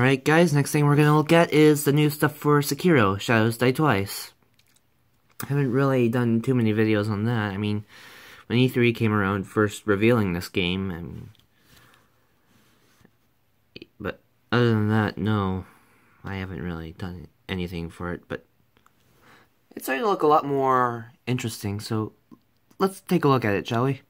Alright guys, next thing we're gonna look at is the new stuff for Sekiro, Shadows Die Twice. I haven't really done too many videos on that. I mean, when E3 came around first revealing this game, but other than that, no, I haven't really done anything for it, but it's starting to look a lot more interesting, so let's take a look at it, shall we?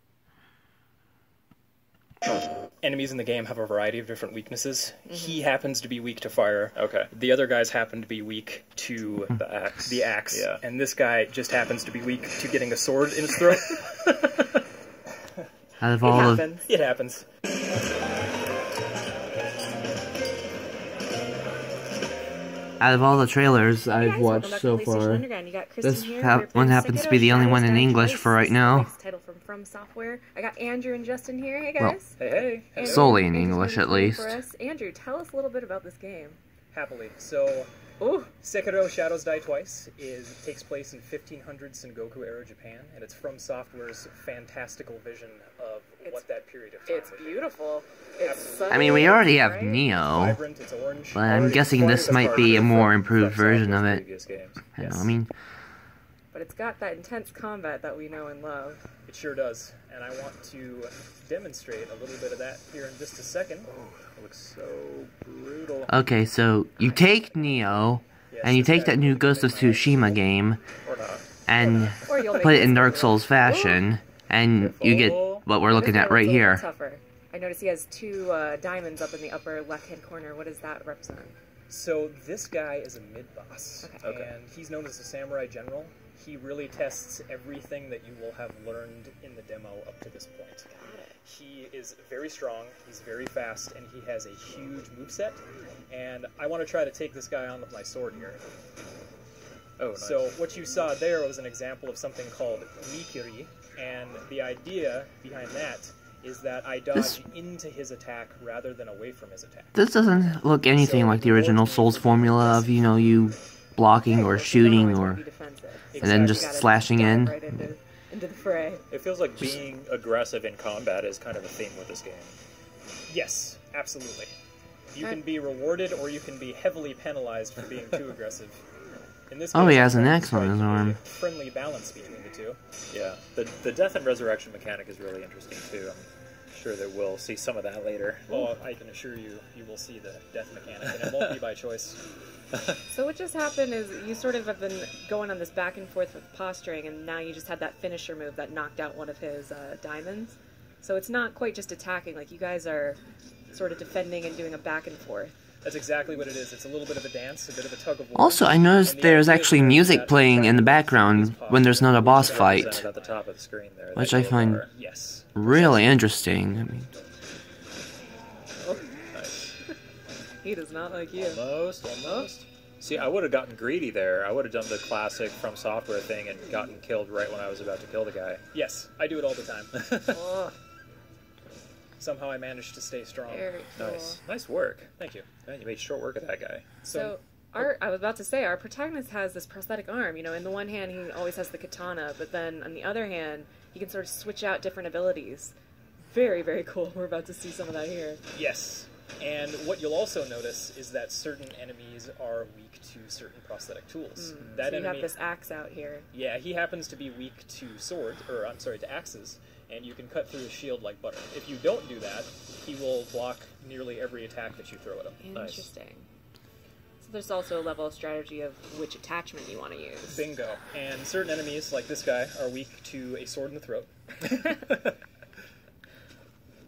Enemies in the game have a variety of different weaknesses. He happens to be weak to fire. Okay. The other guys happen to be weak to the axe. Yeah. And this guy just happens to be weak to getting a sword in his throat. It happens. Out of all the trailers I've watched so far, this one happens to be the only one in English for right now. Title from Software. I got Andrew and Justin here. Hey guys. Well, hey. Solely in English, at least. Andrew, tell us a little bit about this game. Happily. So, Sekiro Shadows Die Twice takes place in 1500 Sengoku era Japan, and it's from Software's fantastical vision of what that period of time It's beautiful. It's I mean, we already have Neo, vibrant, it's orange. but I'm guessing this might be a more improved version of it. But it's got that intense combat that we know and love. It sure does, and I want to demonstrate a little bit of that here in just a second. It looks so brutal. Okay, so you take Neo, and you take that new Ghost of Tsushima game, and put it in Dark Souls fashion, and you get what we're looking at right here. I notice he has two diamonds up in the upper left-hand corner. What does that represent? So this guy is a mid-boss, and he's known as a samurai general. He really tests everything that you will have learned in the demo up to this point. Got it. He is very strong, he's very fast, and he has a huge moveset. And I want to try to take this guy on with my sword here. Oh, nice. So what you saw there was an example of something called Mikiri, and the idea behind that is that I dodge into his attack rather than away from his attack. This doesn't look anything like the original Souls formula of, you blocking or shooting or and then just slashing in. Right into the fray. It feels like being aggressive in combat is kind of a theme with this game. Yes, absolutely. You can be rewarded or you can be heavily penalized for being too aggressive. In this case, he has an axe on his arm. Friendly balance between the two. Yeah, the death and resurrection mechanic is really interesting too. I'm sure that we'll see some of that later. Oh, I can assure you, you will see the death mechanic, and it won't be by choice. So what just happened is you sort of have been going on this back and forth with posturing, and now you just had that finisher move that knocked out one of his diamonds. So it's not quite just attacking, like you guys are sort of defending and doing a back and forth. That's exactly what it is. It's a little bit of a dance, a bit of a tug of war. Also, I noticed there's actually music playing in the background when there's not a boss fight, at the top of the screen there, which I find really interesting. I mean, he does not like you. Almost. See, I would have gotten greedy there. I would have done the classic From Software thing and gotten killed right when I was about to kill the guy. Yes, I do it all the time. Somehow I managed to stay strong. Very cool. Nice work. Thank you. Man, you made short work of that guy. So I was about to say, our protagonist has this prosthetic arm. In the one hand he always has the katana, but then on the other hand he can sort of switch out different abilities. Very, very cool. We're about to see some of that here. Yes. And what you'll also notice is that certain enemies are weak to certain prosthetic tools. So you have this axe out here. Yeah, he happens to be weak to to axes, and you can cut through his shield like butter. If you don't do that, he will block nearly every attack that you throw at him. Interesting. So there's also a level of strategy of which attachment you want to use. Bingo. And certain enemies, like this guy, are weak to a sword in the throat.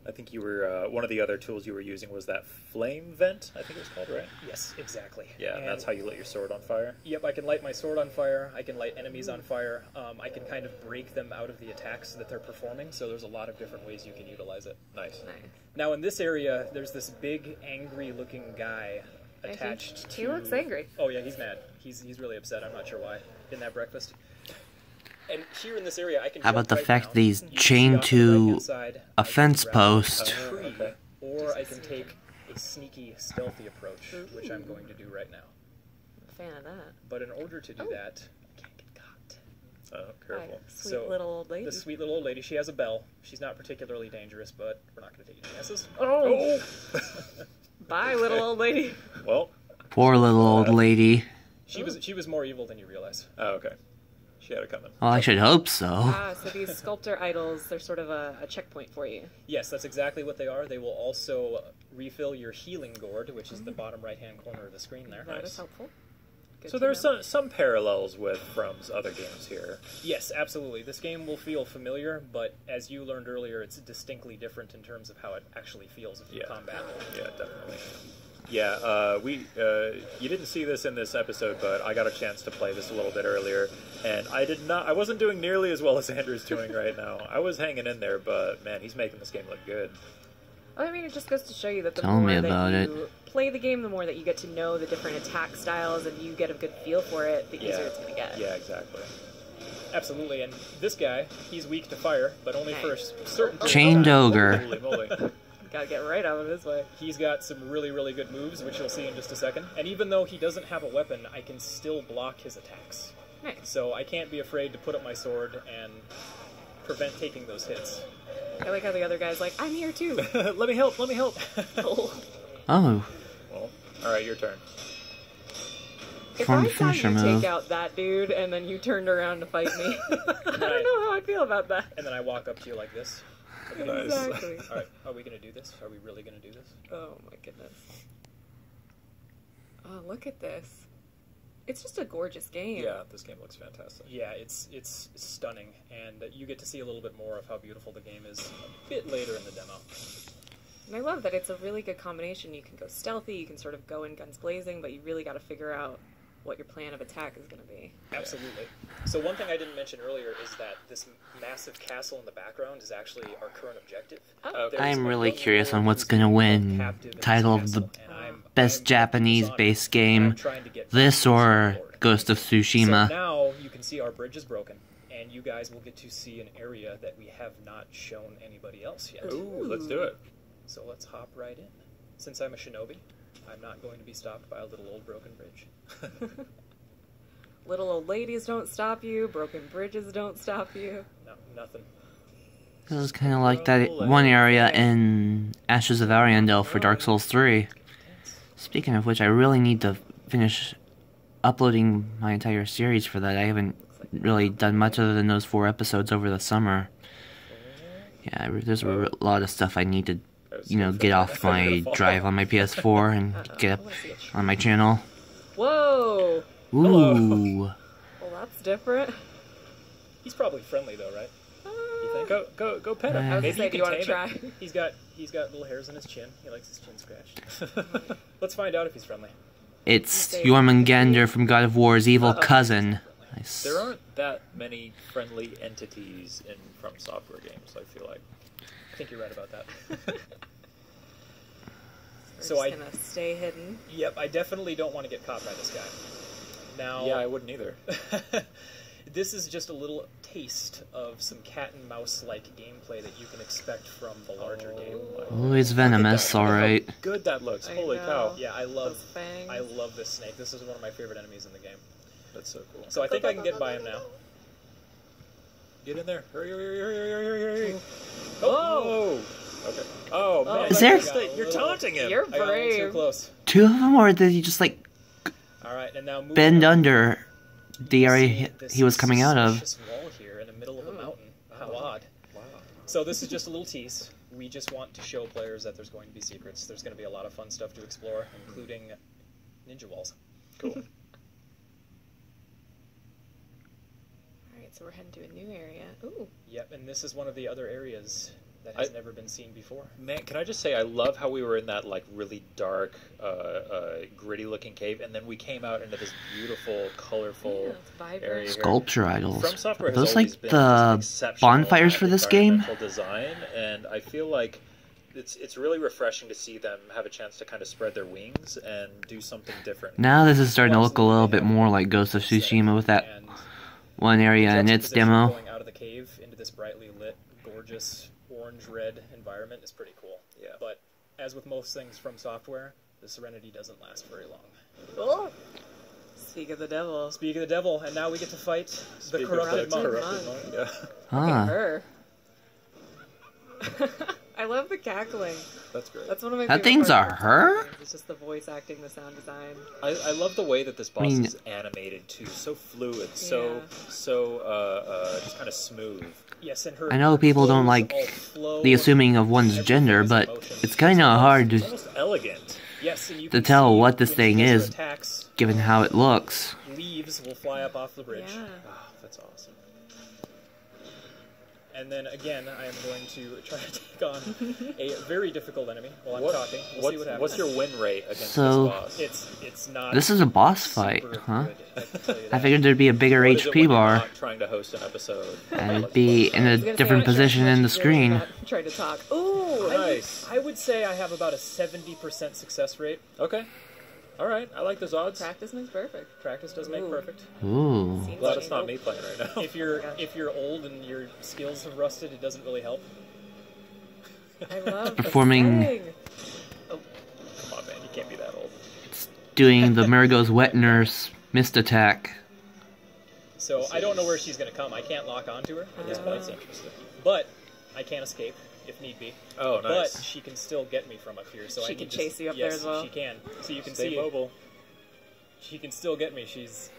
I think you were, one of the other tools you were using was that flame vent, I think it was called, right? Yes, exactly. Yeah, and that's how you lit your sword on fire? Yep, I can light my sword on fire, I can light enemies on fire, I can kind of break them out of the attacks that they're performing, so there's a lot of different ways you can utilize it. Nice. Now in this area, there's this big, angry-looking guy attached to... He looks angry. Oh yeah, he's mad. He's really upset, I'm not sure why. Didn't have breakfast. And here in this area, I can how about the fact that he's chained to a fence post? Or I can take a sneaky, stealthy approach, which I'm going to do right now. I'm a fan of that. But in order to do that, I can't get caught. Oh, careful. Sweet little old lady. The sweet little old lady, she has a bell. She's not particularly dangerous, but we're not going to take any chances. Oh! Bye, little old lady. Well, Poor little old lady. She was more evil than you realize. oh, okay. She had it coming. Well, I should hope so. So these sculptor idols, they're sort of a checkpoint for you. Yes, that's exactly what they are. They will also refill your healing gourd, which is the bottom right-hand corner of the screen there. That is helpful. Good So to there's know. some parallels with From's other games here. Yes, absolutely. This game will feel familiar, but as you learned earlier, it's distinctly different in terms of how it actually feels in combat. Yeah, definitely. Yeah, you didn't see this in this episode, but I got a chance to play this a little bit earlier, and I wasn't doing nearly as well as Andrew's doing right now. I was hanging in there, but man, he's making this game look good. Well, I mean, it just goes to show you that the Tell more me that about you play the game, the more that you get to know the different attack styles and you get a good feel for it, the easier it's going to get. Yeah, exactly. Absolutely, and this guy, he's weak to fire, but only for a certain... Chained ogre. Holy moly. Gotta get right out of this way. He's got some really, really good moves, which you'll see in just a second. And even though he doesn't have a weapon, I can still block his attacks. Nice. So I can't be afraid to put up my sword and prevent taking those hits. I like how the other guy's like, I'm here too. Let me help, let me help. Oh. Well, alright, your turn. If From I saw finisher you move. take out that dude and then you turned around to fight me, I don't know how I'd feel about that. And then I walk up to you like this. Nice. Exactly. Alright, are we going to do this? Are we really going to do this? Oh my goodness. Oh, look at this. It's just a gorgeous game. Yeah, this game looks fantastic. Yeah, it's stunning, and you get to see a little bit more of how beautiful the game is a bit later in the demo. And I love that it's a really good combination. You can go stealthy, you can sort of go in guns blazing, but you really got to figure out what your plan of attack is going to be. Absolutely. So one thing I didn't mention earlier is that this massive castle in the background is actually our current objective. Oh. There's I'm a really young curious girl on what's who's gonna held win. captive in this Title of the castle, and I'm best Japanese-based game. I'm trying to get This back to or the Lord. Ghost of So Tsushima. now you can see our bridge is broken, and you guys will get to see an area that we have not shown anybody else yet. Ooh, let's do it. So let's hop right in. Since I'm a shinobi, I'm not going to be stopped by a little old broken bridge. Little old ladies don't stop you, broken bridges don't stop you. No, nothing. This is kind of like that one area in Ashes of Ariandel for Dark Souls 3. Speaking of which, I really need to finish uploading my entire series for that. I haven't really done much other than those 4 episodes over the summer. Yeah, there's a lot of stuff I need to, get off my drive on my PS4 and get up on my channel. Whoa! Ooh. Well, that's different. He's probably friendly though, right? You think? Go pet him. I was Maybe gonna say, do you want to tame try? He's got little hairs on his chin. He likes his chin scratched. Let's find out if he's friendly. It's Jormungandr from God of War's evil cousin. There aren't that many friendly entities in From Software games, I feel like. I think you're right about that. We're So just gonna stay hidden. Yep, I definitely don't want to get caught by this guy. Now, Yeah, I wouldn't either. this is just a little taste of some cat and mouse-like gameplay that you can expect from the larger game. Oh, it's venomous, alright. Good that looks. I Holy know. cow. Yeah, I Those love fangs. this snake. This is one of my favorite enemies in the game. That's so cool. So I think I can get by him now. Get in there. Hurry, hurry, hurry, hurry, hurry, hurry. Oh! Okay. Oh, man. Is there- You're taunting him. You're I got a little too brave. close. 2 of them, or did he just, Alright, and now moving bend up, under the you area see this he was coming out of? suspicious wall here in the middle of a mountain. How odd. Wow. So this is just a little tease. We just want to show players that there's going to be secrets. There's going to be a lot of fun stuff to explore, including ninja walls. Cool. Alright, so we're heading to a new area. Ooh. Yep, and this is one of the other areas that has never been seen before. Man, can I just say, I love how we were in that, really dark, gritty-looking cave, and then we came out into this beautiful, colorful Yeah, it's vibrant. area here. Sculpture idols. From Software Are has those always like been the just exceptional bonfires at for this game? environmental design, and I feel like it's really refreshing to see them have a chance to kind of spread their wings and do something different. Now this is starting to look a little bit more like Ghost of Tsushima with that And one area in its juxtaposition demo. Going out of the cave into this brightly lit, gorgeous orange-red environment is pretty cool. Yeah. But as with most things from Software, the serenity doesn't last very long. Oh. Speak of the devil. Speak of the devil, and now we get to fight the Speak of corrupted the monk. corrupted monk, yeah. Ah. Her. I love the cackling. That's great. That's one of my That favorite things parts are of her? games. It's just the voice acting, the sound design. I love the way that this boss mean- is animated too. So fluid, just kind of smooth. Yes, and her I know people don't clothes like all flow. the assuming of one's Everything gender, is but emotion. it's kind of hard It's to almost elegant. Yes, and you to can tell see what this when thing she does is, her attacks, given how it looks. leaves will fly up off the bridge. Yeah. Oh, that's awesome. And then again, I am going to try to take on a very difficult enemy while I'm What- talking. We'll see what happens. What's your win rate against So- this boss? It's not. This is a boss fight, super huh? good, I can tell you I that. figured there'd be a bigger What is it when HP you're bar, not trying to host an episode. and it'd be in a different position in the screen. Trying to talk. Ooh, Nice. I would say I have about a 70% success rate. Okay. All right. I like those odds. practice makes perfect. Practice does make Ooh. perfect. Ooh. Seems Glad like it's not me playing right now. If you're old and your skills have rusted, it doesn't really help. I love Performing- the setting. Come on, man, you can't be that old. Doing the Murgo's Wet Nurse mist attack. So I don't know where she's going to come. I can't lock onto her at this Yeah, point, that's interesting. but I can escape if need be. Oh, nice. But she can still get me from up here. So She I can need to, chase you up there yes, as well. She can. So you can Stay see mobile. she can still get me. She's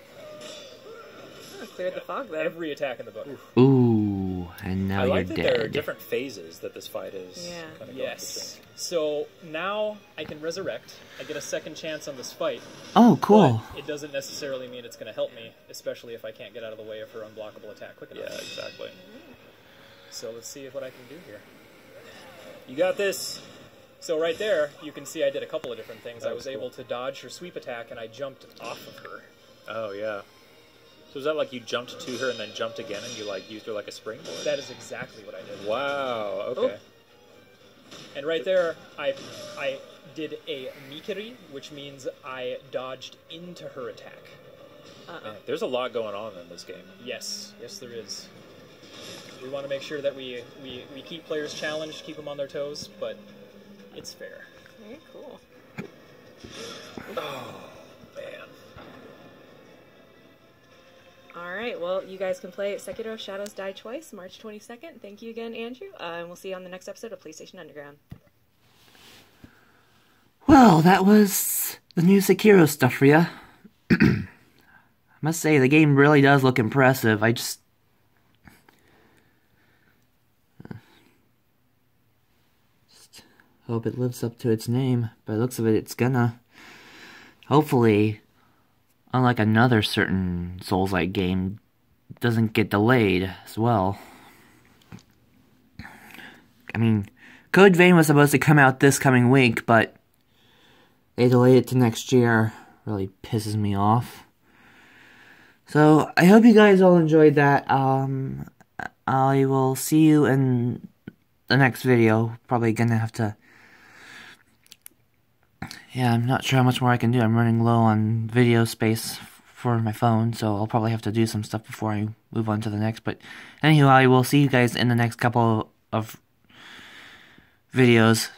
Oh, cleared the fog there. every attack in the book. Ooh, and now I you're like that there are dead. different phases that this fight is. Yeah. Kind of Yes. So now I can resurrect. I get a second chance on this fight. Oh, cool. But it doesn't necessarily mean it's going to help me, especially if I can't get out of the way of her unblockable attack quick enough. Yeah, exactly. So let's see what I can do here. You got this. So right there, you can see I did a couple of different things. That I was was cool. able to dodge her sweep attack, and I jumped off of her. Oh yeah. So is that like you jumped to her and then jumped again, and you like used her like a springboard? That is exactly what I did. Wow. Okay. And right there, I did a mikiri, which means I dodged into her attack. Man, there's a lot going on in this game. Yes, yes there is. We want to make sure that we keep players challenged, keep them on their toes, but it's fair. Very cool. Oh, man. Alright, well, you guys can play Sekiro Shadows Die Twice, March 22nd. Thank you again, Andrew. And we'll see you on the next episode of PlayStation Underground. Well, that was the new Sekiro stuff for ya. I must say, the game really does look impressive. I just hope it lives up to its name. By the looks of it, it's gonna. Hopefully, unlike another certain Souls-like game, doesn't get delayed as well. I mean, Code Vein was supposed to come out this coming week, but they delayed it to next year. Really pisses me off. So, I hope you guys all enjoyed that. I will see you in the next video. Probably gonna have to... Yeah, I'm not sure how much more I can do. I'm running low on video space for my phone, so I'll probably have to do some stuff before I move on to the next. But anywho, I will see you guys in the next couple of videos.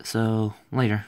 So, later.